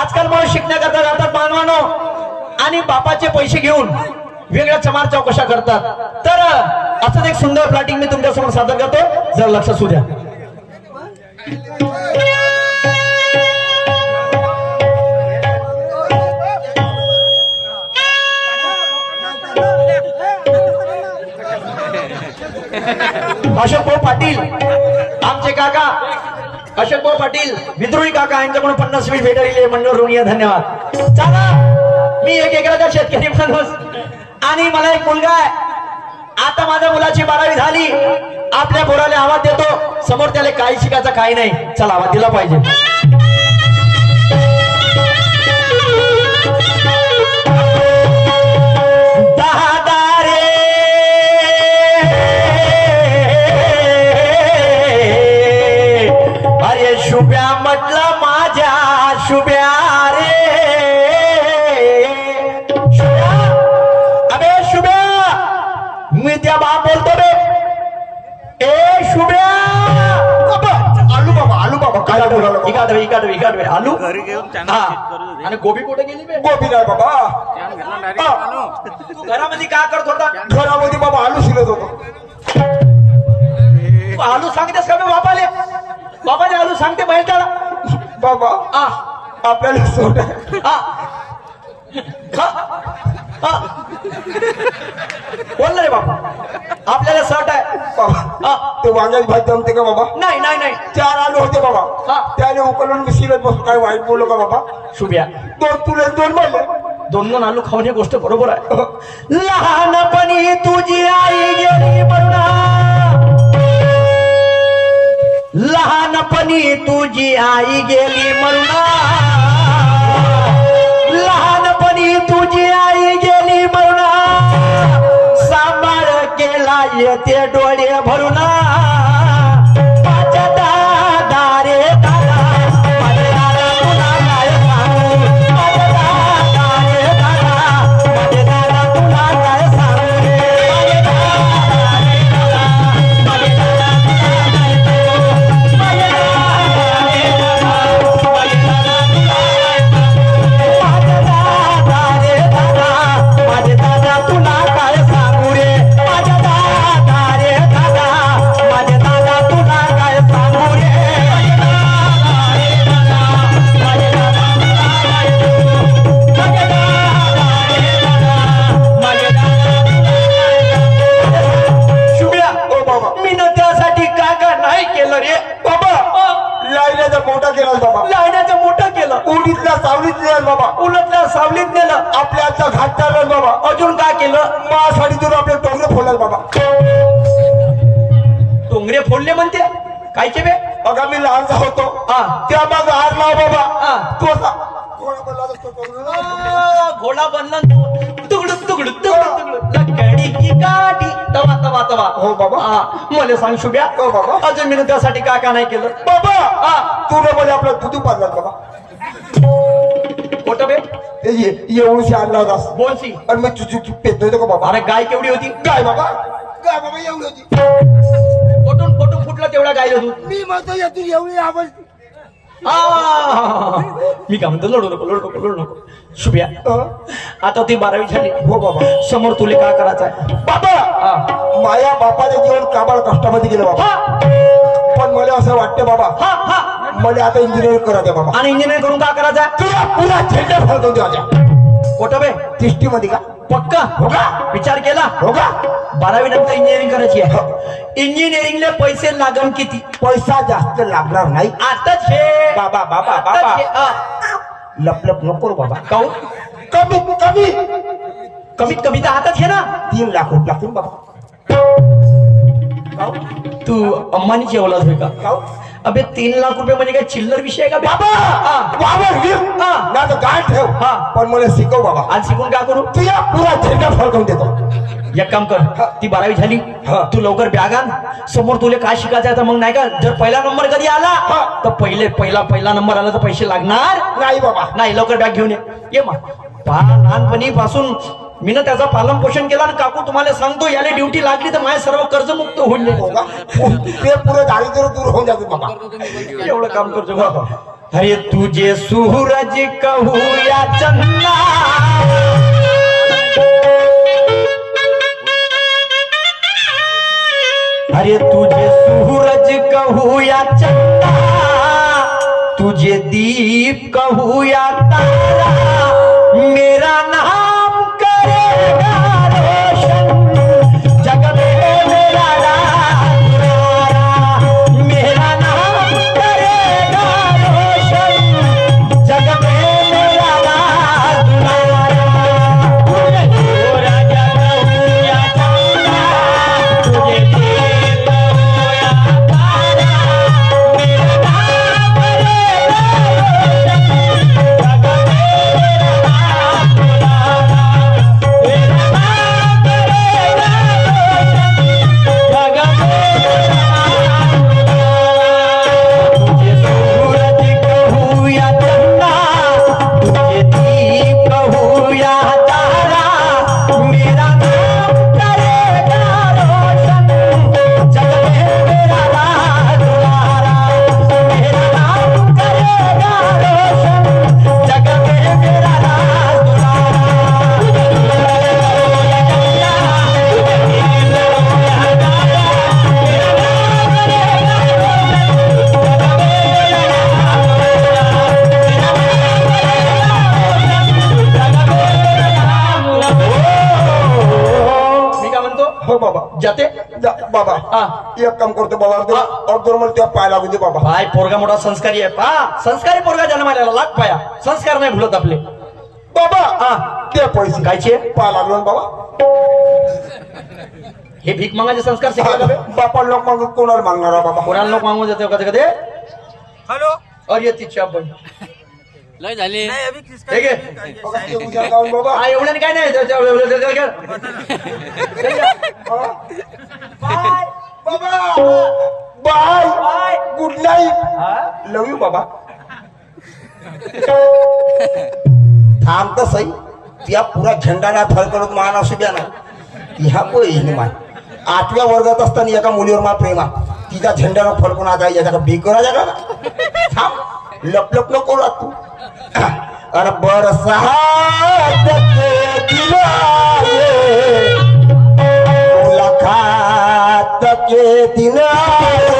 आजकाल मुलं शिकण्याकरता जातात मानवानो आणि बापाचे पैसे घेऊन वेगळ्या चमार चौकशा करतात. तर असंच एक सुंदर प्लॅटिंग मी तुमच्यासमोर सादर करतो, जर लक्ष असू द्या. अशोकभाऊ पाटील आमचे काका, अशोकभाऊ पाटील विद्रोही काका यांच्याकडून 50 वीट भेटले मंडळ ऋणीय धन्यवाद. चला मी एक एकराचा शेतकरी माणूस आणि मला एक मुलगा आहे. आता माझ्या मुलाची 12वी झाली. आपल्या पोराला आवाज देतो, समोर त्याला काही शिकायचं काही नाही. चला आवाज दिला पाहिजे. शुभ्या म्हटलं माझ्या शुभ्या रे शुभ्या, अबे शुभ्या मी त्या बाप बोलतो बे. ए शुभ्या आलू बाबा, आलू बाबा काय इकाड आलू आणि गोबी कुठे गेली बे? गोबी नाही बाबा. तू घरामध्ये काय करत होता? घरामध्ये बाबा आलू शिलत होतो. आलू सांगतेस का बे बापाले? बाबाने आलू सांगते बाहेर टाळा. बाबा आपल्याला सोड बोल रे बाबा, आपल्याला सट आहे. बाबा ते वांग्याची भाजी जमते का बाबा? नाही नाही नाही, 4 आलू होते बाबा. त्याने उकलून मी शिलत बसतो. काय वाईट बोललो का बाबा? शुभ्या 2 तुले 2 महिने 2 आलू खाऊन ही गोष्ट बरोबर आहे. लहानपणी तुझी आई गेली मरुणा, लहानपणी तुझी आई गेली मरुणा, लहानपणी तुझी आई गेली मरुणा, सांभाळ केला येते डोळे भरुणा. माझ्या दादा रे दादा, माझ्या दादा तुला काय सांगू, माझ्या दादा रे दादा, माझ्या दादा तुला काय सांगू रे, माझ्या दादा रे दादा, माझ्या दादा तुला काय सांगू, माझ्या दादा रे दादा, माझ्या दादा तुला काय सांगू, माझ्या दादा रे दादा, माझ्या दादा तुला काय सांगू रे, माझ्या दादा रे दादा, माझ्या दादा तुला काय सांगू रे, माझ्या दादा रे दादा, माझ्या दादा तुला काय सांगू, माझ्या दादा रे दादा, माझ्या दादा तुला काय सांगू. शुभ्या ओ बाबा, मी न त्यासाठी काय काय नाही केलं रे बाबा लाईनाचा मोठा केला बाबा. लाईनाचं मोठं केलं, उडीतला सावलीत नेला बाबा. उलटल्या सावलीत नेलं, आपल्या आजचा घाट चालला बाबा. अजून काय केलं? मासाडीतून आपले टोंगरे फोडला बाबा. डोंगरे फोडले म्हणते कायचे बे? बघा मी लहानसा होतो त्या मग हार लाव बाबा. तो असा घोडा बनला असतो टोंगरे. घोडा बनला तुगडू तुगडू तुगडू तुगडू लकडी की गाडी तवा तवा तवा. हो बाबा. मला सांग शुभ्या, हो बाबा. अजून मी त्यासाठी काय काय नाही केलं बाबा तू मध्ये आपला दुधू पाजला बाबा. कोट बे? एवढीशी आणला होतास बोलशी. आणि मग चुचू पेत नव्हतं का बाबा? अरे गाय केवढी होती? काय बाबा? काय बाबा एवढी होती? कोटून कोटून फुटलं तेवढा गायला तू. मी म्हणतो या तू एवढी आवाज. मी काय म्हणतो, लढू नको लढू नको लढू नको. शुभ्या आता ती 12वी झाली. हो बाबा. समोर तुला काय करायचं आहे? बाबा माझ्या बापाचं जीवन काबाड कष्टामध्ये गेलं बाबा. पण मला असं वाटतं बाबा मला आता इंजिनिअरिंग करा द्या बाबा. आणि इंजिनिअरिंग करून काय करायचं? तुला पुन्हा झेंडा फळतो द्या. कोट बे? तिष्टी मध्ये का? पक्का हो का? विचार केला हो का? 12वी नंतर इंजिनिअरिंग करायची आहे. इंजिनिअरिंगला पैसे लागन किती? पैसा जास्त लागणार नाही. आताच हे बाबा बाबा आताच बाबा हे, लप लप नको रे बाबा. काऊ कमी कमी कमीत कमी तर आताच हे ना. 3 लाख रुपये लागतील बाबा. काऊ? तू अंबानीची औलाद होय का? काऊ? अबे 3 लाख रुपये म्हणजे काय चिल्लर विषय आहे का बे? बाबा वावर घे ना तर गाय ठेव. पण मला शिकव बाबा. आज शिकून काय करू? तुझ्या पुरा झेंडा फडकवून देतो. एक काम कर, ती 12वी झाली तू लवकर बॅग आण. समोर तुला काय शिकायचं आहे तर मग नाही का, जर पहिला नंबर कधी आला तर पहिला नंबर आला तर पैसे लागणार नाही बाबा. नाही. लवकर बॅग घेऊन ये मग. लहानपणी पासून मी ना त्याचा पालन पोषण केला. आणि काकू तुम्हाला सांगतो, याला ड्युटी लागली तर माझे सर्व कर्जमुक्त होईल. ते पुरे दारिद्र्य दूर होऊन जाते बाबा. एवढं काम करतो बाबा. अरे तुझे सूरज कहू या चंदा, अरे तुझे सूरज कहू या चंदा, तुझे दीप कहू या तारा, मेरा नाम करेगा रोशन जग में मेरा राज, मेरा नाम करेगा रोशन जग में मेरा राज। सूरज कहू या चंदा, तुझे दीप कहू या तारा, मेरा नाम करेगा हो बाबा जाते बाबा हा. एक काम करतो बाबा अगोदर मला त्या पाय लागू दे बाबा भाई पोरगा मोठा संस्कारी आहे संस्कारी पोरगा जन्माला लाग पाया संस्कार नाही भुलत आपले बाबा हा. ते पैसे कायचे पाय लागलो ना बाबा हे भीक मागायचे संस्कार शिकायला बापा लोक मग कोणाला मागणार बाबा कोणाला लोक मागून जाते कधी कधी हॅलो अरे तिच्या पण लय झाले ठीक आहे बघा, ते उद्या जाऊन बाबा हा एवढ्याने काय नाही बाबा bye good night love you बाबा थांब तर सही त्या पुरा झेंडाला फरकडत मान असू द्या ना ह्या पोय मान 8व्या वर्गात असताना एका मुलीवर मा प्रेमा तिच्या झेंड्यानं फडकून आता याचा भीक करा का थांब लपलप नको राहत तू अरे बरसात के दिलाये मुलाकात के दिलाये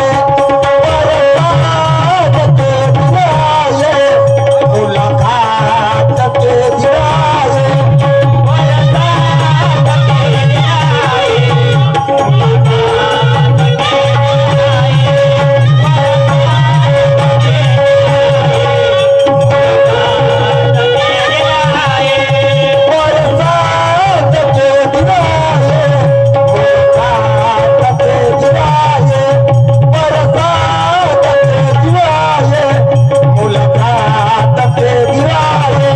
बरसात के दिलाये मुलाकात के दिलाये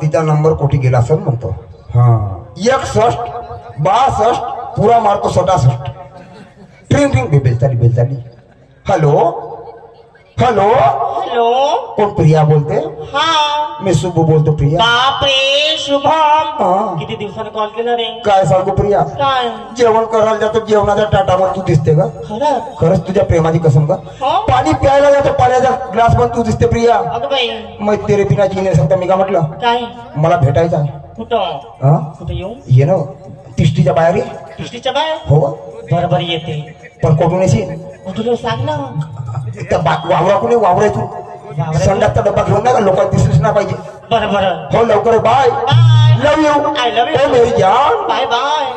तिचा नंबर कोठी गेला असं म्हणतो हा 61 62 पुरा मारतो 67 ट्रिंग ट्रिंग बेलचाली हॅलो हॅलो हॅलो कोण प्रिया बोलते हा मी शुभ बोलतो प्रिया बापरे शुभम हा. किती दिवसाने कॉल केला रे काय सांगू प्रिया काय जेवण करायला जातो जेवणाच्या टाटावर तू दिसते का खरं खरंच तुझ्या प्रेमाची कसम का हो पाणी प्यायला जातो पाण्याचा ग्लास पण तू दिसते प्रिया अगं बाई मग तेरे पिना जी नाही सांगता मी का म्हटलं काय मला भेटायचं आहे कुठं हा कुठं येऊ ये ना तिष्टीच्या बाहेर ये. दृष्टीच्या बाय हो बरोबर येते पण कोठून येशील कुठून सांग ना त्या वावराकडे वावरायतून संडासचा डब्बा घेऊन नाही का लोकांना दिसलीच ना पाहिजे बरं बरं हो लवकर bye bye love you I love you. मेरी जान बाय बाय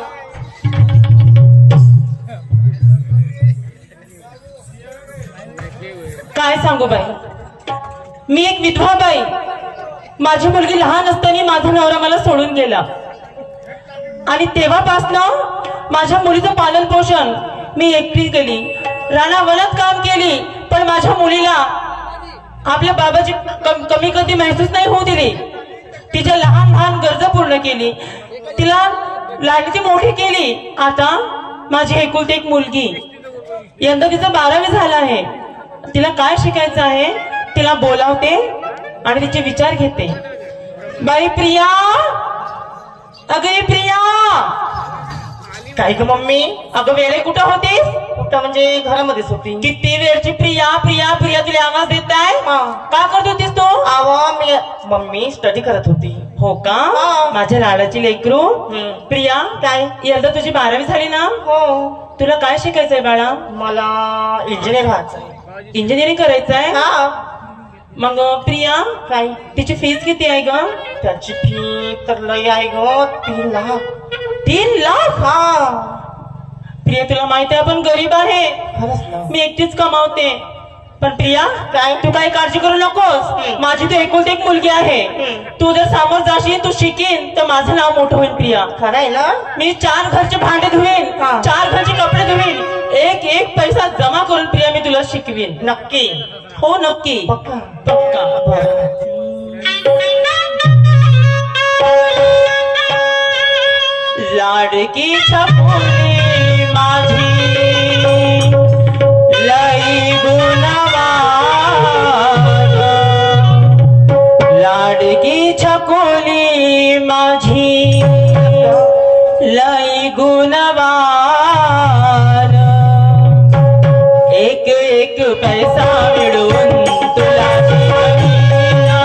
काय सांगू बाई मी एक विधवा बाई माझी मुलगी लहान असताना माझा नवरा मला सोडून गेला आणि तेव्हापासनं माझ्या मुलीचं पालन पोषण मी एकटी केली, रानावनात काम केली, पण माझ्या मुलीला आपल्या बाबाची कमी कधी महसूस नाही होऊ दिली. तिच्या लहान लहान गरजा पूर्ण केली, तिला लाडकी मोठी केली. आता माझी एकुलती एक मुलगी, यंदा तिचं 12वी झालं आहे. तिला काय शिकायचं आहे तिला बोलावते आणि तिचे विचार घेते. बाई प्रिया, अगं ये प्रिया. काय ग मम्मी? अगं वेळे कुठं होतीस? कुठं म्हणजे घरामध्येच होती. किती वेळची प्रिया प्रिया प्रिया तुला आवाज देत आहे? हा. का करत होतीस तू? मी मम्मी स्टडी करत होती. हो का? हा. माझ्या लाडाची लेकरू. प्रिया, काय? यंदा तुझी 12वी झाली ना? हो. तुला काय शिकायचंय बाळा? मला इंजिनियर व्हायचंय. इंजिनिअरिंग करायचंय? हा. मग प्रिया, काय? तिची फीस किती आहे ग? त्याची फी तर लय आहे ग, 3 लाख. 3 लाख? हा. प्रिया तुला माहिती आहे आपण गरीब आहे, खरंच ना. मी एकटीच कमावते. पण प्रिया, काय? तू काही काळजी करू नकोस. माझी तू एकुलती एक मुलगी आहे. तू जर सामोर जाशील, तू शिकीन तर माझं नाव मोठं होईल. प्रिया, खरं आहे ना? मी 4 घरचे भांडे धुवीन, हा. 4 घरचे कपडे धुवीन, एक एक पैसा जमा करून प्रिया मी तुला शिकवीन. नक्की? हो नक्की. पक्का? पक्का. लाडकी छपुली माझी लई गुणवान, लाडकी छकुली माझी लई गुणवान, एक एक पैसा मिळवून तुला शिकवीना,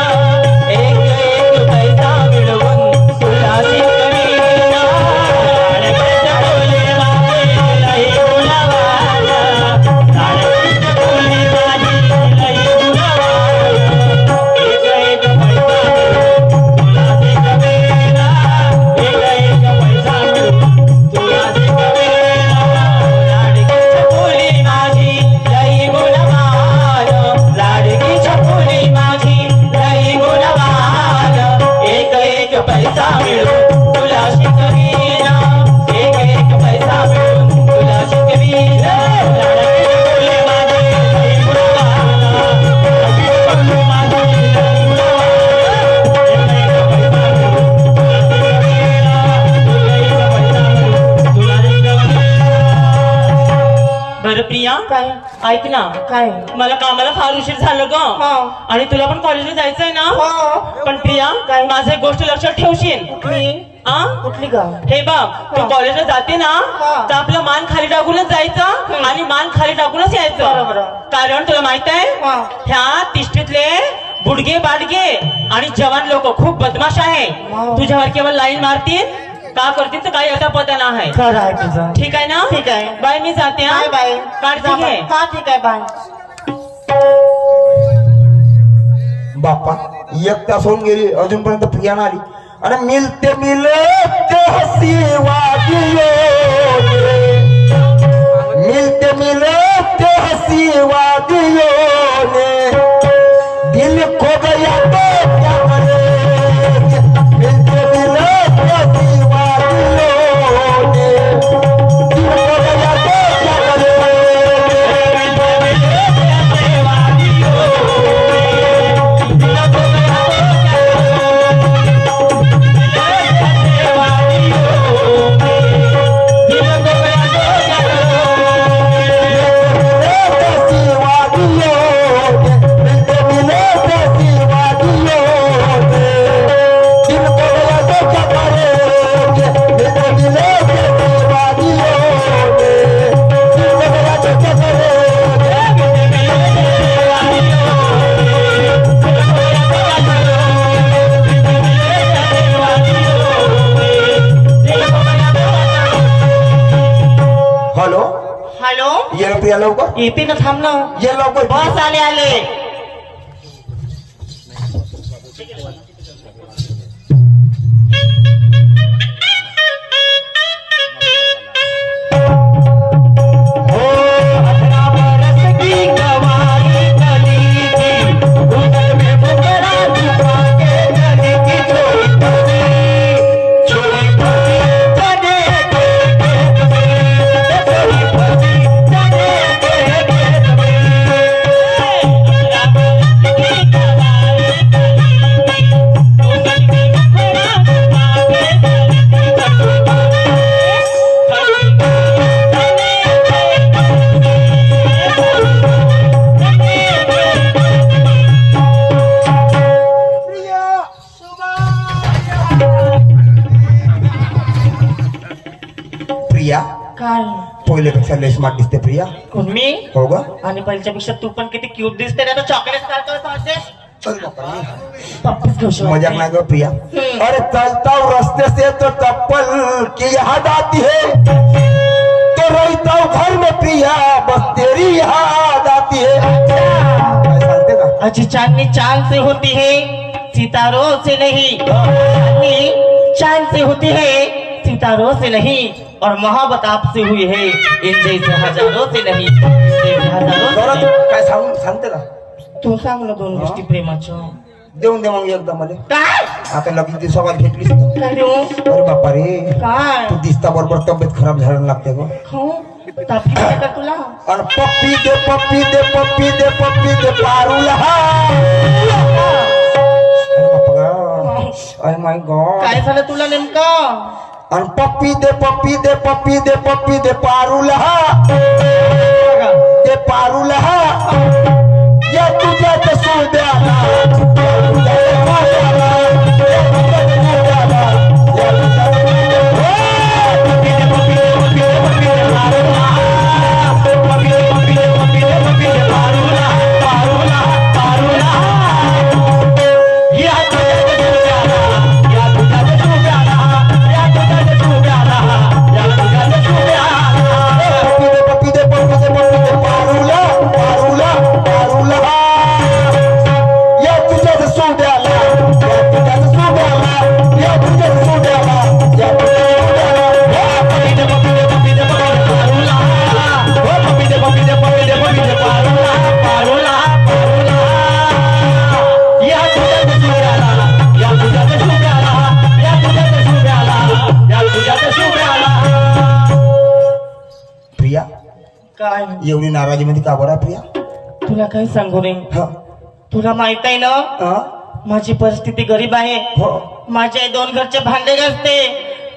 एक एक पैसा मिळवून तुला शिकवीना. लाडकी छकुली माझी लई गुणवान, लाडकी छकुली माझी लई गुणवान, एक एक पैसा मिळवून तुला शिकवीना, एक एक पैसा मिळवून तुला शिकवीना. लाडकी छकुली माझी लई गुणवान, लाडकी छकुली माझी लई गुणवान, एक एक पैसा मिळवून तुला शिकवीना, एक एक पैसा मिळवून तुला शिकवीना. लाडकी छकुली माझी लई गुणवान, लाडकी छकुली माझी लई गुणवान, एक एक पैसा मिळवून तुला शिकवीना, एक एक पैसा मिळवून तुला शिकवीना. बरं प्रिया, काय? ऐक ना, काय? मला कामाला फार उशीर झालं ग. हा. आणि तुला पण कॉलेजला जायचंय ना? हो. पण प्रिया, काय? माझं एक गोष्ट लक्षात ठेवशील. कुठली? आ? कुठली गा? हे बघ, तू कॉलेजला जाते ना हा. तर आपलं मान खाली टाकूनच जायचं आणि मान खाली टाकूनच यायचं. बरोबर. कारण तुला माहित आहे, हा. ह्या तिष्टीतले बुडगे बाडगे आणि जवान लोक खूप बदमाश आहे. वाव. तुझ्यावर केवळ लाईन मारतील, का करतील तर काही असा पता आहे. खरं आहे तुझं. ठीक आहे ना? ठीक आहे. बाय, मी जाते. हा? Bye bye. काळजी घे. हा ठीक आहे, बाय. बाप्पा, 1 तास होऊन गेली अजूनपर्यंत प्रिया नाही आली. आणि मिलते मिलते हसी वादियों ने, मिलते मिलते हसी वादियों ने, दिल खो गया तो क्या करे. मिलते मिलते हसी वादियों ने, दिल खो गया तो क्या करे. मिलते मिलते हसी वादियों ने, दिल खो गया तो क्या हॅलो, हॅलो. ये ना प्रिया लवकर, येते ना, थांब ना. ये लवकर. बस आले आले. हो 18 बरस की गवारी कली थी, घूंघट में बुकरा छुपा के प्रिया काय पहिल्यापेक्षा लय स्मार्ट दिसते प्रिया. कोण मी हो ग. आणि पहिल्यापेक्षा तू पण किती क्यूट दिसते ना. चॉकलेट सारखं पप्पीच घेऊ शकतो. मजाक नाही ग प्रिया. अरे चलता हूँ रास्ते से तो चप्पल की याद आती है, तो रहता हूँ घर में प्रिया बस तेरी याद आती है. काय सांगते का? अच्छी चांदनी चांद से होती है सितारों से नहीं. चांदनी चांद से होती है सितारों से नहीं. और मोहब्बत आपसे हुई है इन जैसे हजारों से नहीं. हजारों बरं, से नहीं. काय सांगते का? तू सांग ना दोन गोष्टी प्रेमाच्या. देऊन दे मग एकदा मला. काय आता लगेच दिवसावर घेतलीस. काय देऊ अरे बापा रे, काय तू दिसता बरोबर तब्येत खराब झालं लागते ग. खाऊ तापी का तुला. आणि पप्पी दे पप्पी दे पप्पी दे पप्पी दे पारूला. अरे बापा ग, अरे माय गॉड. काय झालं तुला नेमकं. आणि पप्पी दे पप्पी दे पप्पी दे पप्पी दे पारूला. ते पारूला या तुझ्या सोड्याला, काय एवढी नाराजी मध्ये का बरं प्रिया? तुला काय सांगू रे. हा तुला माहित आहे ना हा माझी परिस्थिती गरीब आहे. हो. माझे 2 घरचे भांडे घासते,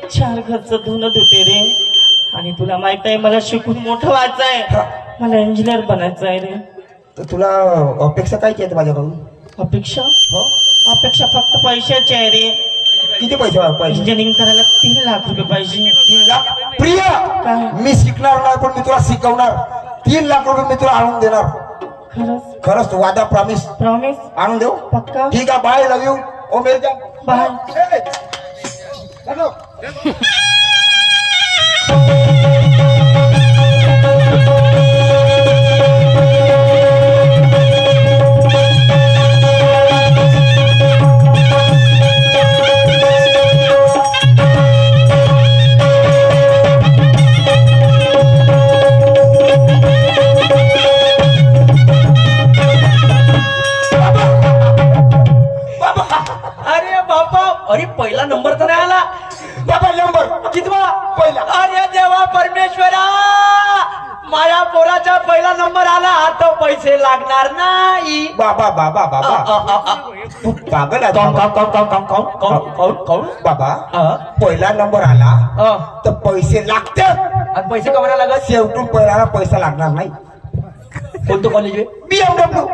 4 घरचं धुणं धुते रे. आणि तुला माहित आहे मला शिकून मोठं व्हायचं आहे. हा. मला इंजिनियर बनायचं आहे रे. तर तुला अपेक्षा काय आहेत माझ्याकडून? अपेक्षा हो. अपेक्षा फक्त पैशाची आहे रे. किती पैसे पाहिजे? इंजिनिअरिंग करायला 3 लाख रुपये पाहिजे. 3 लाख? प्रिया, काय? मी शिकणार नाही पण मी तुला शिकवणार. 3 लाख रुपये मी तुला आणून देणार. खरंच खरंच तू वादा प्रॉमिस प्रॉमिस आणून देऊ. पक्का ठीक आहे, बाय, लव यू. ओ मेरे जान. बाय. हॅलो. अरे पहिला नंबर तर नाही आला बाबा. नंबर कितवा पहिला. अरे देवा परमेश्वरा, माझ्या पोराचा पहिला नंबर आला. आता पैसे लागणार नाही. बाबा बाबा बाबा तू पागल आहे बाबा. बाबा पहिला नंबर आला तर पैसे लागतात. आणि पैसे कमायला लागत. शेवटून पहिला पैसा लागणार नाही. कोणतं कॉलेज आहे. BMW.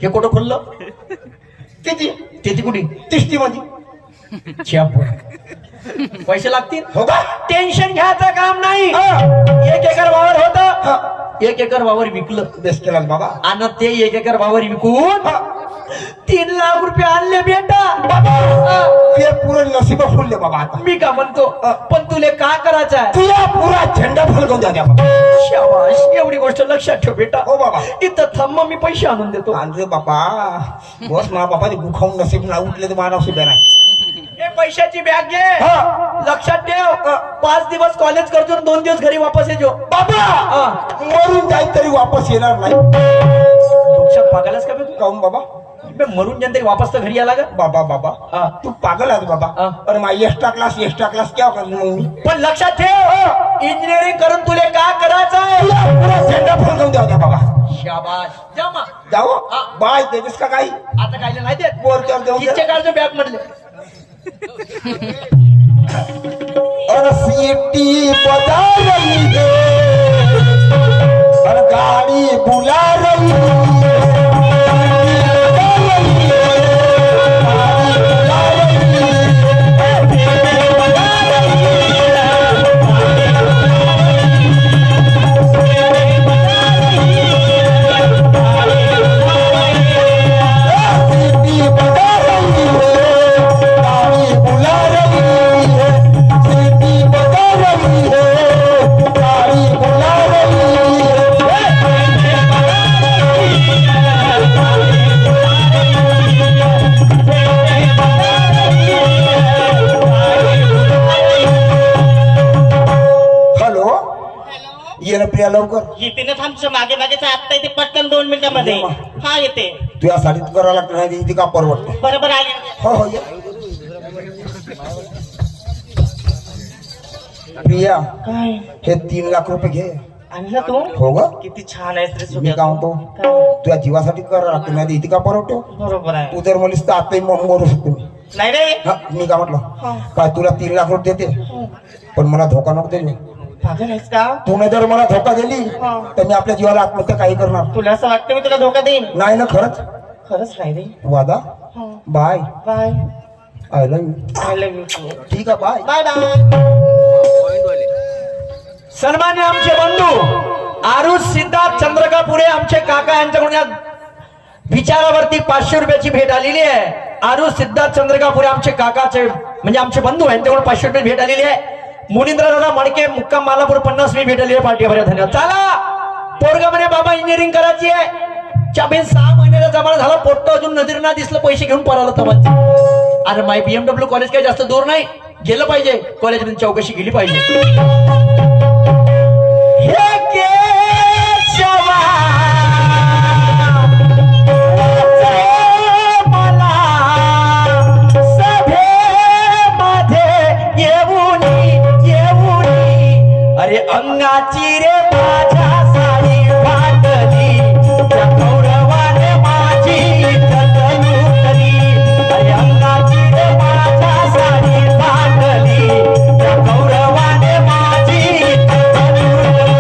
हे कुठं खोललं. किती? ते कुठे. तिष्टी मध्ये. पैसे लागतील. हो का? टेन्शन घ्यायचं काम नाही. 1 एकर वावर होत. 1 एकर वावर विकलं. बेस्ट केला बाबा. आणि ते 1 एकर वावर विकून 3 लाख रुपये आणले बेटा. बाबा ते पुरं नशीब फुलले बाबा. आता मी का म्हणतो पण तुले का करायचं आहे. तुला पुरा झेंडा फलकवून द्या द्या बाबा. शाबाश, एवढी गोष्ट लक्षात ठेव बेटा. हो बाबा. इथं थांब, मी पैसे आणून देतो. आणले बाबा. बस मा बाबा ते गुखाऊन नशीब ना उठले तर मानव सुद्धा नाही. हे पैशाची बॅग घे. हा. लक्षात ठेव 5 दिवस कॉलेज करतो, 2 दिवस घरी वापस येतो. बाबा मरून जाईल तरी वापस येणार नाही. डोक्यात पागलच का बे तू. काऊन बाबा? बे मरून जाईल तरी वापस तर घरी यायला का. बाबा बाबा तू पागल आहे बाबा. अरे मा एक्स्ट्रा क्लास क्या करू मग मी. पण लक्षात ठेव इंजिनिअरिंग करून तुले का करायचं आहे. पुरा झेंडा फलकवून द्या द्या बाबा. शाबाश, जा मग. जाओ. बाय देतेस का काही? आता काय नाही देत. बोलच्यावर देऊन दे. इच्छे काढतो बॅग मधले. और सीटी बजा रही है और गाड़ी बुला रही है. गाड़ी बुला रही है. ये ना प्रिया लवकर. येते ना थांबच्या मागे मागेच आत्ता येते पटकन 2 मिनिटांमध्ये. ये हा येते. तुझ्यासाठी करावं लागतं नाही इथे का परवडतं. बरोबर आली. हो हो ये. प्रिया काय हे 3 लाख रुपये घे. आणला तू? हो ग. किती छान आहेस रे मी सुग्या. काय म्हणतो काय? तुझ्या जीवासाठी करावं लागतं नाही इथे का परवडतो. बरोबर आहे. तू जर म्हणलीस तर आताही मरू शकतो मी. नाही रे. हा मी काय म्हटलं हा. काय तुला 3 लाख रुपये देते पण मला धोका नको दिली. पागल आहेस का? तूने जर मला धोका दिली हा. तर मी आपल्या जीवाला आत्महत्या काही करणार तुला असं वाटतं मी तुला धोका देईन? नाही ना. खरंच खरंच नाही रे. वादा. हा. Bye. Bye. I love you. I love you. ठीक आहे बाय. Bye bye. सन्मान्य आमचे बंधू आरुष सिद्धार्थ चंद्रकापुरे आमचे काका यांच्याकडून या विचारावरती 500 रुपयाची भेट आलेली आहे. आरुष सिद्धार्थ चंद्रकापुरे आमचे काकाचे म्हणजे आमचे बंधू आहेत त्यांच्याकडून 500 रुपये भेट आलेली आहे. मुनींद्रदादा मडके मुक्काम मालापूर 50 भेट आलेली आहे. पार्टी बऱ्या धन्यवाद. चला पोरगा म्हणे बाबा इंजिनिअरिंग करायची आहे. 6 महिन्याचा जमा झाला. पोट्ट अजून नदीर ना दिसलं पैसे घेऊन पळाला तमाच. अरे माय BMW कॉलेज काही जास्त दूर नाही. गेलं पाहिजे कॉलेजमध्ये चौकशी केली पाहिजे. हे केशवा मला सभेमध्ये येऊन अरे अंगाची रे माझ्या साडी फाटली त्या गौरवाने माझी इज्जत लुटली. अरे अंगाची रे माझ्या साडी फाटली त्या गौरवाने माझी इज्जत लुटली.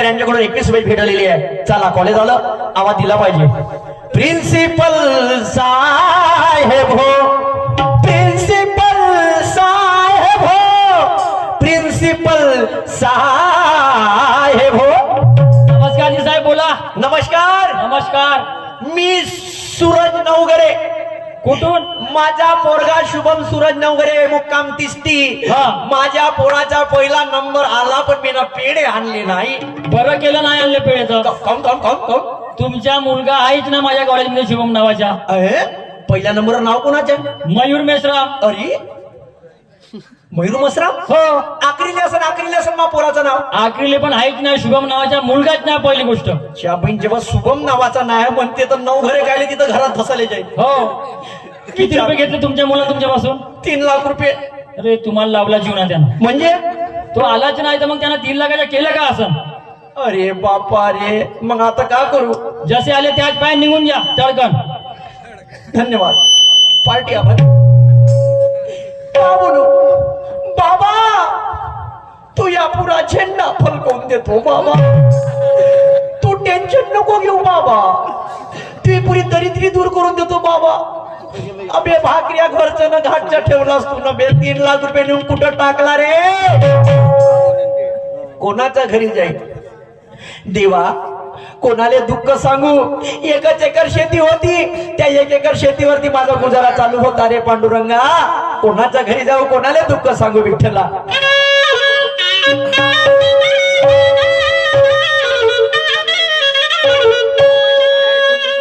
यांच्याकडून 21 भेट भेटलेली आहे. चला कॉलेज आलं आवाज दिला पाहिजे. प्रिन्सिपल साहेब हो, प्रिन्सिपल साहेब हो, प्रिन्सिपल साहेब हो. नमस्कार जी साहेब बोला. नमस्कार. नमस्कार. मी सूरज नवगरे. कुठून? माझा पोरगा शुभम सूरज नवगरे मुक्काम तिस्ती. हा. माझ्या पोराचा पहिला नंबर आला पण मी ना पेढे आणले नाही. बरं केलं नाही आणले पेढेचं. कम तुमचा मुलगा आहेच ना माझ्या कॉलेजमध्ये शुभम नावाचा. अरे पहिल्या नंबर नाव कोणाचं? मयूर मेश्राम. अरे मयूर मसराम. हो. आखरी लेसन मा पोराचं नाव. आखरीले पण आहेच ना शुभम नावाचा मुलगाच ना पहिली गोष्ट. शाबीन जेव्हा शुभम नावाचा नाही म्हणते तर 9 घरे गायले तिथं घरात फसायला जाईल. हो. किती रुपये घेतले तुमच्या मुला तुमच्यापासून? 3 लाख रुपये. अरे तुम्हाला लावला जीवना त्यानं. म्हणजे तो आलाच नाही तर मग त्यानं 3 लाखाच्या केलं का असं? अरे बापा रे मग आता का करू. जसे आले त्याच पाय निघून जा तडकन. धन्यवाद. पार्टी आपण का बोलू बाबा. तू या पुरा झेंडा फलकवून देतो बाबा. तू टेन्शन नको घेऊ बाबा. ती पुरी दरिद्री दूर करून देतो बाबा. अबे भाकऱ्या घरचं ना घाटच्या ठेवलास तू ना बे. 3 लाख रुपये नेऊन कुठं टाकला रे. कोणाच्या घरी जाईल देवा. कोणाले दुःख सांगू. 1 एकर शेती होती. त्या 1 एकर शेतीवरती माझा गुजारा चालू होता रे पांडुरंगा. कोणाच्या घरी जाऊ कोणाले दुःख सांगू विठ्ठला.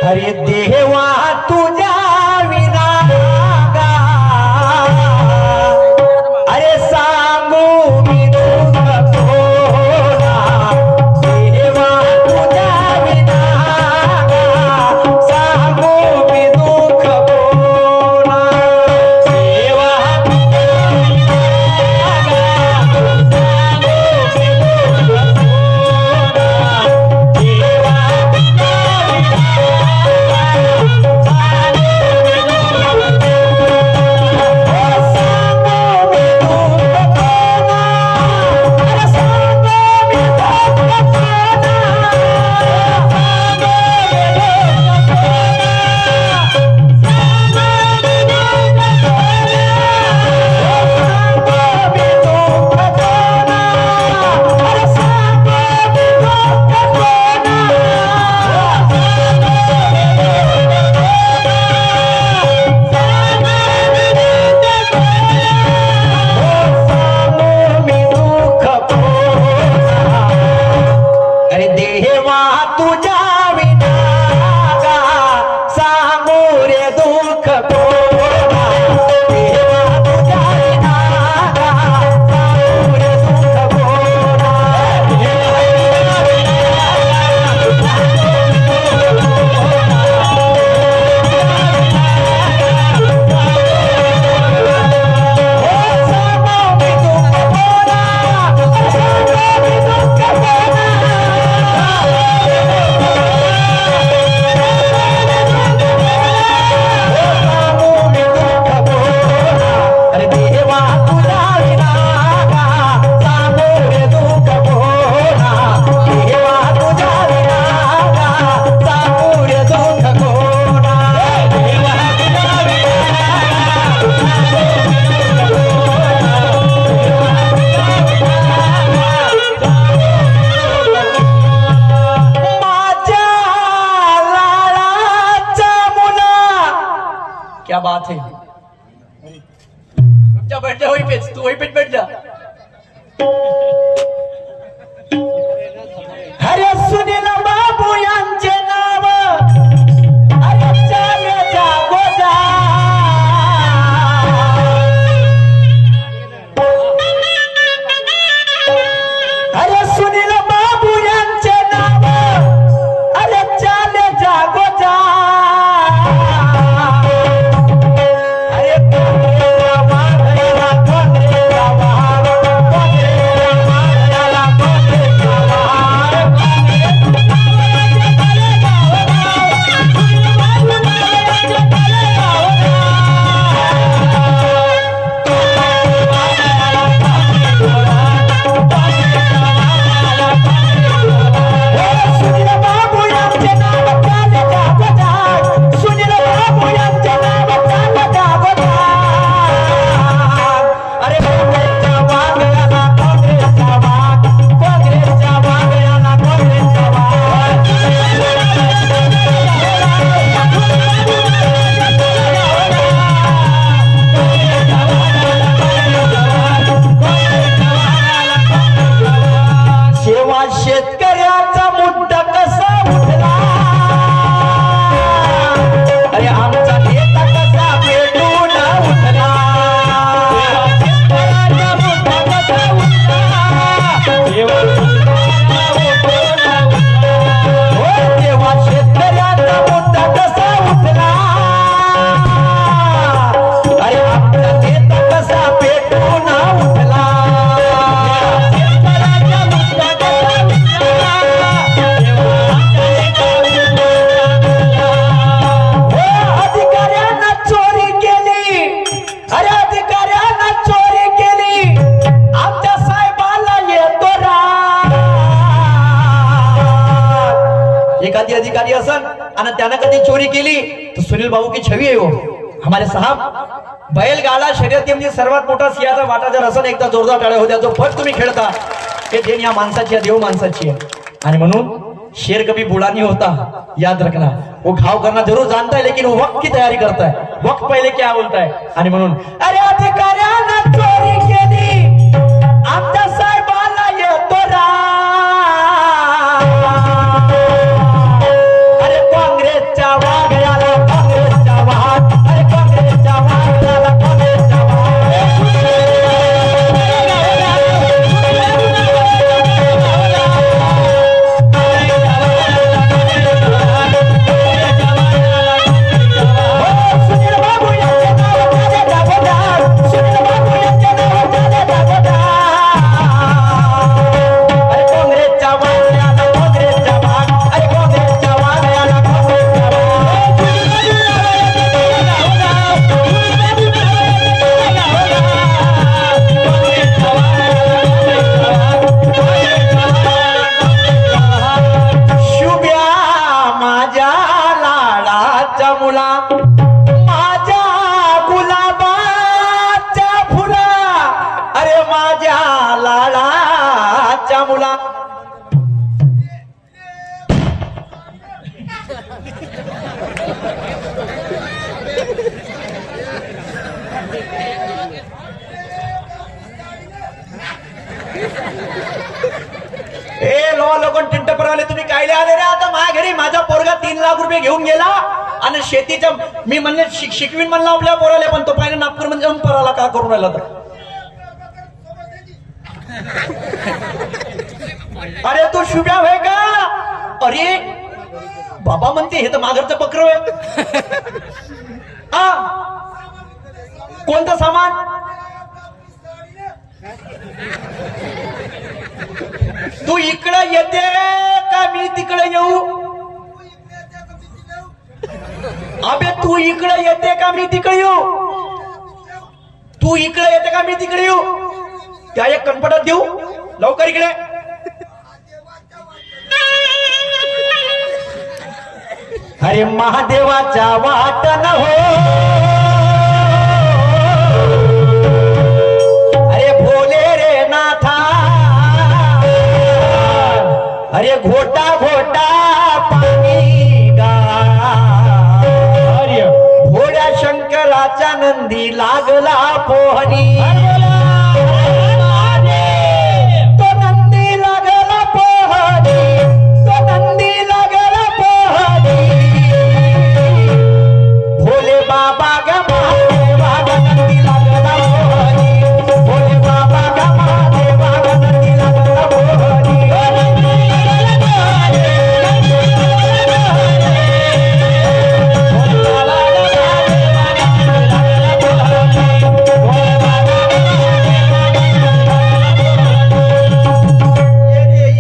अरे देवा तुझ्या विना अरे सांगू मी दुःख कोणा. देवा तुझ्या विना सांगू मी दुःख कोणा. देवा तुझ्या विना बात है। जा बैठ जा वहीं पे, तू वहीं पे बैठ जा। अरे सुनील बाबू यांचे नाव अरे चाले जागो जा अरे सुनील बाबू यांचे नाव अरे चाले जागो जा अरे काँग्रेसला वाघायला काँग्रेसला वाघ काँग्रेसला वाघायला काँग्रेसला वाघ सुनील बाबू यांचे नाव चाले जागो जा सुनील बाबू यांचे नाव चाले जागो जा अरे काँग्रेसच्या वाघायला काँग्रेसचा वाघ काँग्रेसच्या वाघायला काँग्रेसचा सेवा शेतकऱ्याचा मुद्दा कसा उठला अरे आमचा नेता कसा पेटून उठला शेतकऱ्याचा मुद्दा कसा उठला हो तेव्हा शेतकऱ्याचा मुद्दा कसा उठला अरे आमचा नेता कसा पेटून उठला अधिकाऱ्यांना चोरी केली अरे अधिकाऱ्यांना चोरी केली आमच्या साहेबाला येतो राग एखादी अधिकारी असन आणि त्यानं कधी चोरी केली तर सुनील बाबू की छवी आहे हो हमारे साहब बैलगाडा शर्यतीमध्ये सर्वात मोठा सिंहाचा वाटा जर असन एकदा जोरदार टाळ्या होत्या जो पट तुम्ही खेळता हे देण या माणसाची आहे देव माणसाची आहे आणि म्हणून शेर कभी बूढ़ा नहीं होता याद रखना वो घाव करना जरूर जानता है लेकिन वो वक्त की तैयारी करता है वक्त पहले क्या बोलता है आणि म्हणून अरे अधिकाऱ्यांना चोरी केली आमच्या साहेबाला येतो राग अरे काँग्रेसच्या वाघाला काँग्रेसच्या वाघ अरे काँग्रेसच्या वाघाला काँग्रेसच्या सुनील बाबू यांचे नाव चाले जागो जा सुनील बाबू यांचे नाव चाले जागो जा अरे काँग्रेसच्या वाघाला काँग्रेसच्या वाघ अरे काँग्रेसच्या वाघाला काँग्रेसच्या शुभ्या माझ्या लाडाच्या मुला माझ्या गुलाबाच्या फुला अरे माझ्या लाडाच्या मुला ए लोक टिंटपराले तुम्ही कायले आले रे आता माझ्या घरी माझा पोरगा 3 लाख रुपये घेऊन गेला आणि शेतीच्या मी म्हणले शिकवीन म्हणला आपल्या पोराले पण तो पाहिजे नागपूर म्हणजे पराला का करून राहिला तर अरे तू शुभ्या होय का अरे बाबा म्हणते हे तर माघरचं बकरं आहे हा कोणतं सामान तू इकडे येते का मी तिकडे येऊ अबे तू इकडे येते का मी तिकडे येऊ तू इकडे येते का मी तिकडे येऊ त्या एक कनपटात देऊ लवकर इकडे अरे महादेवाच्या वाट न हो अरे भोले रे नाथा अरे घोटा घोटा पाणी गा भोळ्या शंकरा लागला पोहणी तो नंदी लागला पोहणी तो नंदी लागला पोहणी भोले बाबा ग महादेवा ग नंदी लागला पोहणी भोले बाबा ग महादेवा ग नंदी लागला पोहणी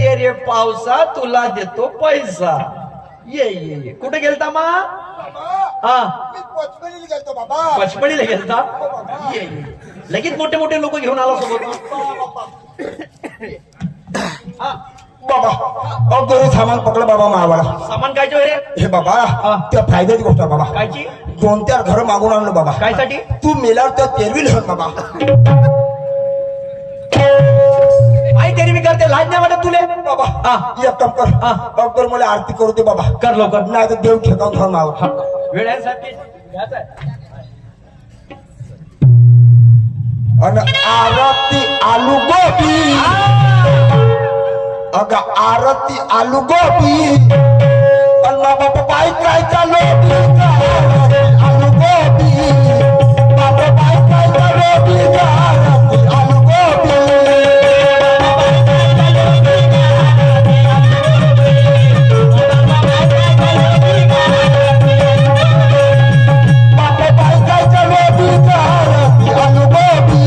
ये रे पावसा तुला देतो पैसा ये ये ये कुठे गेलता मा हा मी पोचकळीला गेलतो बाबा पचपडीला गेलता ये ये लगेच मोठे मोठे लोक घेऊन आला सोबत हा, बाबा अगोदर सामान पकडलं बाबा मावाला सामान कायचे रे हे बाबा त्या फायद्याची गोष्ट आहे बाबा कायची 2-4 घर मागून आणलो बाबा कायसाठी तू मेल्यावर त्या तेरवी लिहून बाबा आई तरी मी करते लाज नाही वाटत तुले बाबा एक काम कर अगोदर मला आरती करू दे बाबा कर लवकर नाही तर देव ठेकावून धर मावा वेळ आहे साहेब घ्यायचं आहे. आणि आरती आलू गोबी अगं आरती आलू गोबी आणि बाबा बाई काय चालू आलू गोबी बाबा बाई काय चालू आरती आलू गोबी बाबा बाई काय चालू आरती आलू गोबी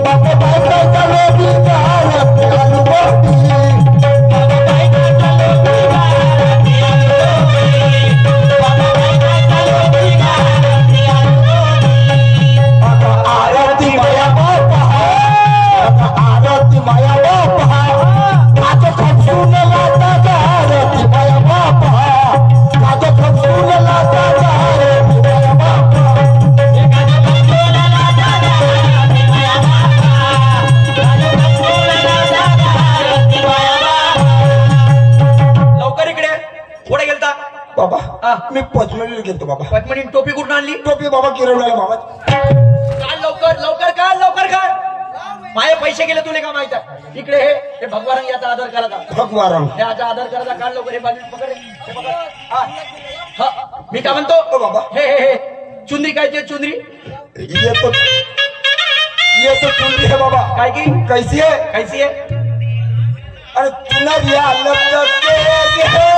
बाबा बाई काय चालू आरती आलू गोबी आरती माया बापा आरती माया बापा माझं खपसून लाता आरती माया बापा माझं खपसून लाता आरती माया बापा लवकर इकडे पुढे गेलता बाबा हा. मी पचमडीला गेलतो बाबा पचमणी टोपी कुठून आणली टोपी बाबा किरवला बाबा काढ लवकर लवकर काढ लवकर काढ माझे पैसे गेले तुले का माहित आहे इकडे हे भगवान याचा आदर करायचा भगवान याचा आदर करायचा काढ लवकर हे बाजू पकड हे पकड हा. हा. मी काय म्हणतो ओ बाबा. हे चुंदरी काय ते चुंदरी ये तो चुनरी है बाबा काय की कैसी है कैसी आहे अरे चुनरिया लटके है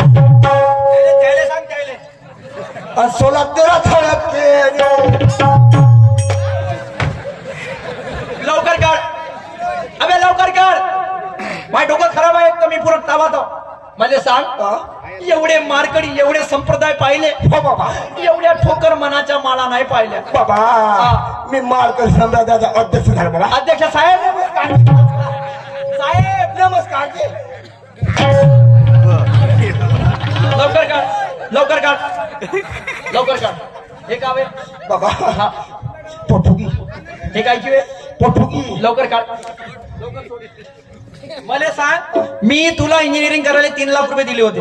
त्याले सांग त्याले और 16-13 थड़क के लवकर काढ अबे लवकर काढ माझं डोकं खराब आहे तर मी पुरं तावातो मला सांग एवढे मारकडी एवढे संप्रदाय पाहिले हो बाबा एवढ्या ठोकर मनाच्या माळा नाही पाहिल्या बाबा मी मालकर सम्राटाचा अध्यक्ष झालो बाबा अध्यक्ष साहेब साहेब नमस्कार लवकर काढ लवकर काढ लवकर काढ हे कावे बाबा हा पोटुगी हे काय किवे पोटुगी लवकर काढ मला सांग मी तुला इंजिनिअरिंग करायला 3 लाख रुपये दिले होते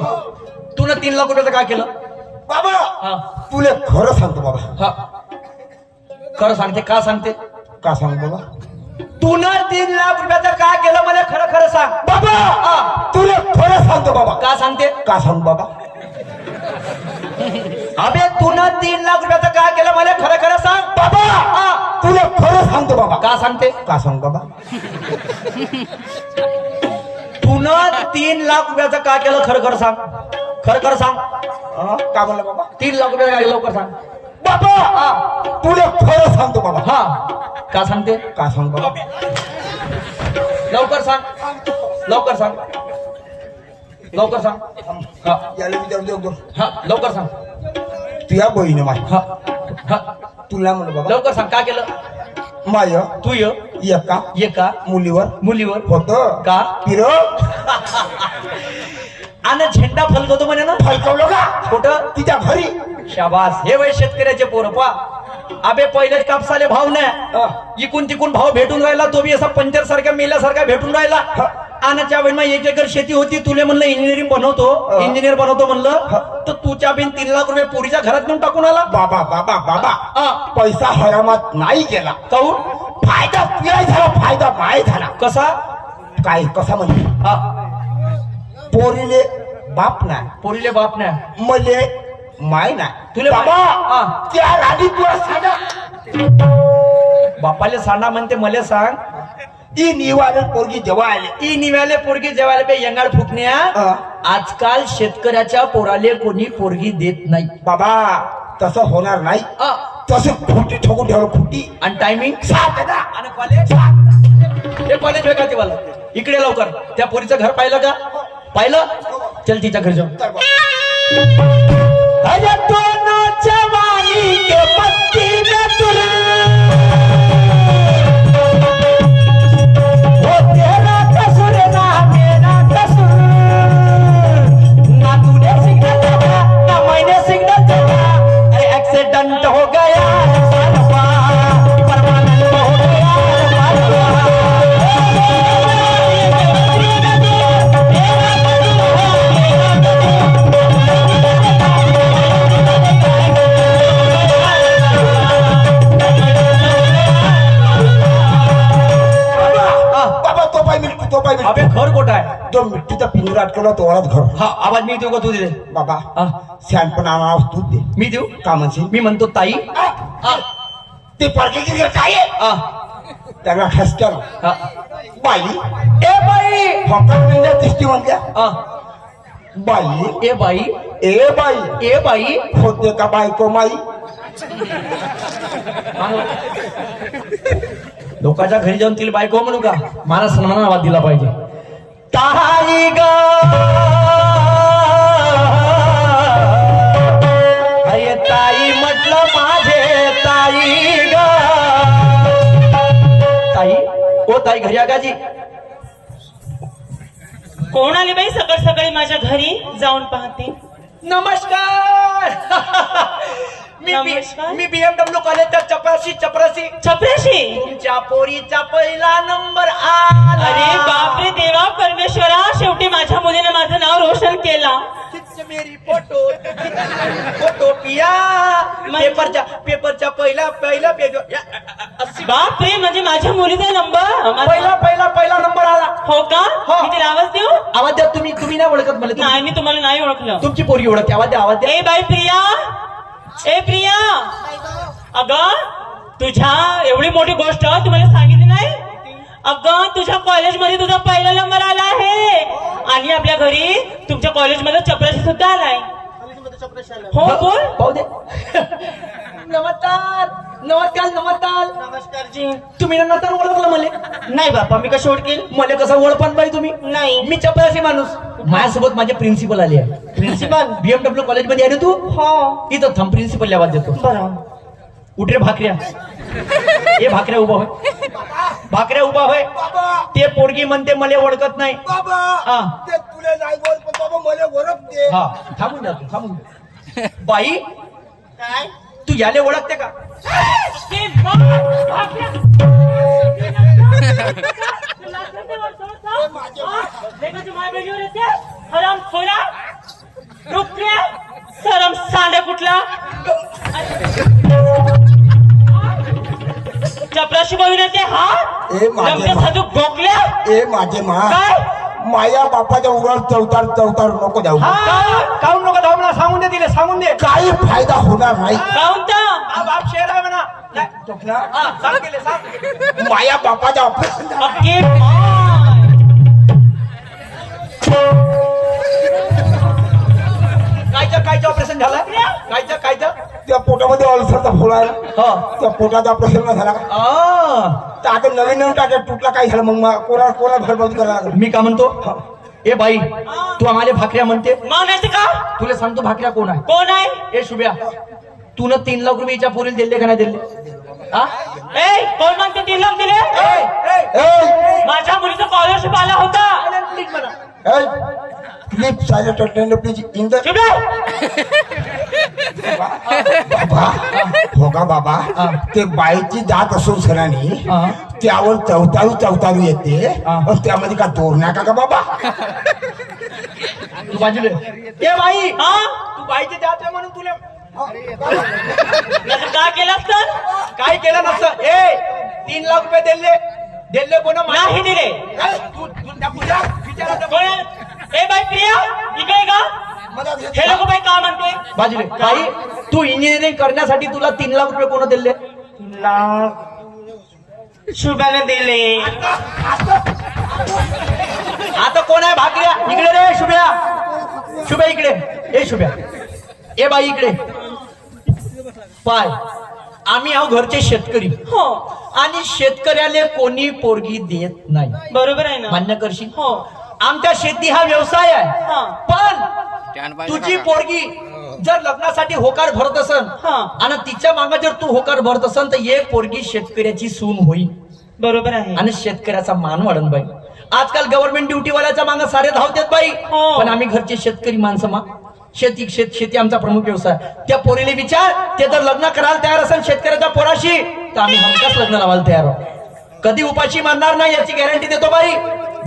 तू 3 लाख रुपयाचं काय केलं बाबा हा तुला खरं सांगतो बाबा हा खरं सांगते का सांगते का सांग बाबा तू 3 लाख रुपयाचं काय केलं मला खरं खरं सांग बाबा हा. तुला खरं सांगतो बाबा का सांगते का सांग बाबा अबे तू 3 लाख रुपयाचं काय केलं मला खरं खरं सांग बाबा हा. तुला खरं सांगतो बाबा का सांगते का सांग बाबा तू 3 लाख रुपयाचं काय केलं खरं खरं सांग खरं खरं सांग का म्हणलं बाबा 3 लाख रुपयाचं काय केलं? लवकर सांग बाबा हा. तुला खरं सांगतो बाबा हा का सांगते का सांग बाबा लवकर सांग लवकर सांग लवकर सांग हा याला विचारू देऊ हा लवकर सांग तुझ्या बहिणी माय हा हा तुला म्हणलं बाबा लवकर सांग का केलं माय तू एका एका मुलीवर मुलीवर होत का पिर आणि झेंडा फलकवतो म्हणे ना फलकवलं का कुठं तिच्या घरी शाबास हे वय शेतकऱ्याचे पोर पा अबे पहिलेच कापसाले भाव नाही इकून तिकून भाव भेटून राहिला तो बी असा पंचर सारख्या मेल्यासारखा भेटून राहिला आणि त्या वेळी 1 एकर शेती होती तुले म्हणलं इंजिनिअरिंग बनवतो इंजिनियर बनवतो म्हणलं तर तुझ्या बिन 3 लाख रुपये पोरीच्या घरात नेऊन टाकून आला बाबा बाबा बाबा पैसा हरामात नाही गेला काहून फायदा तुला झाला फायदा माय झाला कसा काय कसा म्हणजे हा पोरीले बाप नाही पोरीले बाप नाही मले माय नाही तुले बाबा हा. त्या राणी तुला सांगा बापाले सांडा म्हणते मले सांग ती निवाले पोरगी जेव्हा आले ई निव्याले पोरगी जेवायला बे यंगाळ फुकण्या आजकाल शेतकऱ्याच्या पोराले कोणी पोरगी देत नाही बाबा तसं होणार नाही तसं खोटी ठोकून ठेवलं खोटी आणि टायमिंग साथ आहे ना. आणि कॉलेज हे कॉलेज वेगळा ते मला इकडे लवकर त्या पोरीचं घर पाहिलं का पाहिलं चल तिच्या घरी जाऊ तर बा. अरे दोनों जवानी के मस्ती में तुल वो तेरा कसूर ना मेरा कसूर ना तूने सिग्नल दिया ना मैंने सिग्नल दिया अरे एक्सीडेंट हो गया परवा परमानेंट हो गया बाबा तो पाय मिळतो तो पाय अबे मिळतो घर कोठं आहे तो मिठीचा पिंजरा अटकवला तो वाळत घर हा आवाज मी देऊ का तू दे बाबा हा, शहाणपण आणावं तू दे मी देऊ का म्हणशील मी म्हणतो ताई ते परके काय आहे? हा, त्याला ठसक्याला हा. बाई ए बाई हॉकर मिळण्या दृष्टी म्हणत्या हा, बाई ए बाई ए बाई ए बाई होते का बायको माई लोकांच्या घरी जाऊन तिला बायको म्हणू का मला सन्मान आवाज दिला पाहिजे ताई ग अरे ताई म्हटलं माझे ताई ग ताई ओ ताई घरी आगाजी कोण आले बाई सकाळ सकाळी माझ्या घरी जाऊन पाहते नमस्कार नमस्कार. मी BMW कॉलेजच्या चपराशी छपराशी तुमच्या पोरीचा पहिला नंबर आला अरे बापरे देवा परमेश्वरा शेवटी माझ्या मुलीने माझं नाव रोशन केला खिच मेरी फोटो पिया पेपरच्या पहिला पेज बापरे म्हणजे माझ्या मुलीचा नंबर पहिला नंबर आला हो का हो. मी तिला आवाज देऊ आवाज द्या तुम्ही नाही ओळखत मला नाही मी तुम्हाला नाही ओळखलं तुमची पोरगी ओळखते आवाज द्या ए बाई प्रिया ए प्रिया अगं तुझ्या एवढी मोठी गोष्ट तुम्हाला सांगितली नाही अगं तुझ्या कॉलेजमध्ये तुझा पहिला नंबर आला आहे आणि आपल्या घरी तुमच्या कॉलेजमध्ये चपराशी सुद्धा आलाय हो बोल पाहू दे नमस्कार जी तुम्ही नंतर ओळखलं मला नाही बापा मी कशी ओळखेल मला कसं ओळखण बाई तुम्ही नाही मी चपराशी माणूस माझ्यासोबत माझे प्रिन्सिपल आले आहे प्रिन्सिपल BMW कॉलेज मध्ये आहे ना तू हो इथं थांब प्रिन्सिपल आवाज देतो बरं उठ रे भाकऱ्या ए भाकऱ्या उभा होय भाकऱ्या उभा होय ते पोरगी म्हणते मला ओळखत नाही बाबा हा. ते तुला नाही बोल पण बाबा मला ओळखते हा थांबून जा तू थांबून जा. बाई काय तू याले ओळखते का हराम खोरा सरम सांडे कुठला चपराशी बोलून येते हा ए माझे मा- साधू गोकल्या ए माझे मा काय माया बापाच्या उरावर चौतार नको जाऊ काऊन नको धाव मला सांगून दे तिला सांगून दे काही फायदा होणार नाही काऊंता बाप शेर आहे म्हणा नाही, चुकला. हा, सांग केले सांग माया बापाच्या ऑपरेशन अक्के कायचं ऑपरेशन झालं कायचं त्या पोटामध्ये ऑल्सरचा फोड आहे हा त्या पोटाचं ऑपरेशन झाला का आ, तर आता नवीन टाक्या तुटला काय झालं मग कोणा भरभरून करायला लागलं मी का म्हणतो ए बाई तू आम्हाला भाकऱ्या म्हणते मागायचं का तुला सांगतो भाकऱ्या कोण आहे कोण आहे ए शुभ्या तू न 3 लाख रुपये हिच्या पोरीला दिले का नाही दिले हा? ए कोण म्हणते 3 लाख दिले ए माझ्या मुलीचा स्कॉलरशिप आला होता Please म्हणा. Clip silent please in the चिडे बाबा हो का बाबा ते बाईची जात असून सरांनी हा. त्यावर चवतारू येते हा. पण त्यामध्ये का दोरण्या का बाबा तू बाजूले ए बाई तू बाईचे जाते म्हणून तुला का केलं तर काय केलं नसतं 3 लाख रुपये दिले कोण नाही दिले. ए बाई प्रिया इकडे का हे लोक बाई का म्हणते बाजूले बाई तू इंजिनिअरिंग करण्यासाठी तुला 3 लाख रुपये कोण दिले शुभ्याने दिले. आता कोण आहे भाकऱ्या इकडे रे शुभ्या इकडे ए शुभ्या ए बाई इकडे पाय आम्ही आहो घरचे शेतकरी हो आणि शेतकऱ्याला कोणी पोरगी देत नाही बरोबर आहे ना. मान्य करशील हो आमच्या शेती हा व्यवसाय आहे हा. पण तुझी पोरगी जर लग्नासाठी होकार भरत असन हा. आणि तिच्या मागे जर तू होकार भरत असन तर एक पोरगी शेतकऱ्याची सून होईल बरोबर आहे. आणि शेतकऱ्याचा मान वाढन बाई. आजकाल गव्हर्नमेंट ड्युटीवाल्याच्या मागे सारे धावतात बाई हो. पण आम्ही घरचे शेतकरी माणसं शेती आमचा प्रमुख व्यवसाय. त्या पोरीले विचार ते जर लग्न करायला तयार असेल शेतकऱ्याच्या पोराशी तर आम्ही हमखास लग्न लावायला तयार आहोत. कधी उपाशी मारणार नाही याची गॅरंटी देतो बाई.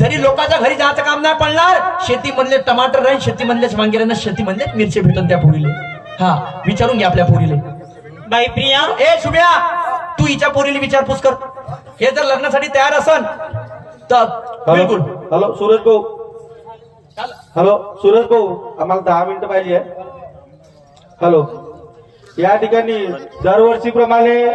जरी लोकांच्या घरी जायचं काम नाही पडणार शेती मधले टमाटर राहील शेती मधलेच वांगे राहील शेती मधले मिरची भेटून त्या पोरीले. हा विचारून घ्या आपल्या पोरीले. बाई प्रिया ए शुभ्या तू हिच्या पोरीला विचारपूस कर. हे जर लग्नासाठी तयार असन तर बिलकुल. हॅलो सूरज भाऊ हॅलो सूरज भाऊ आम्हाला 10 मिनिटं पाहिजे. हॅलो या ठिकाणी दरवर्षीप्रमाणे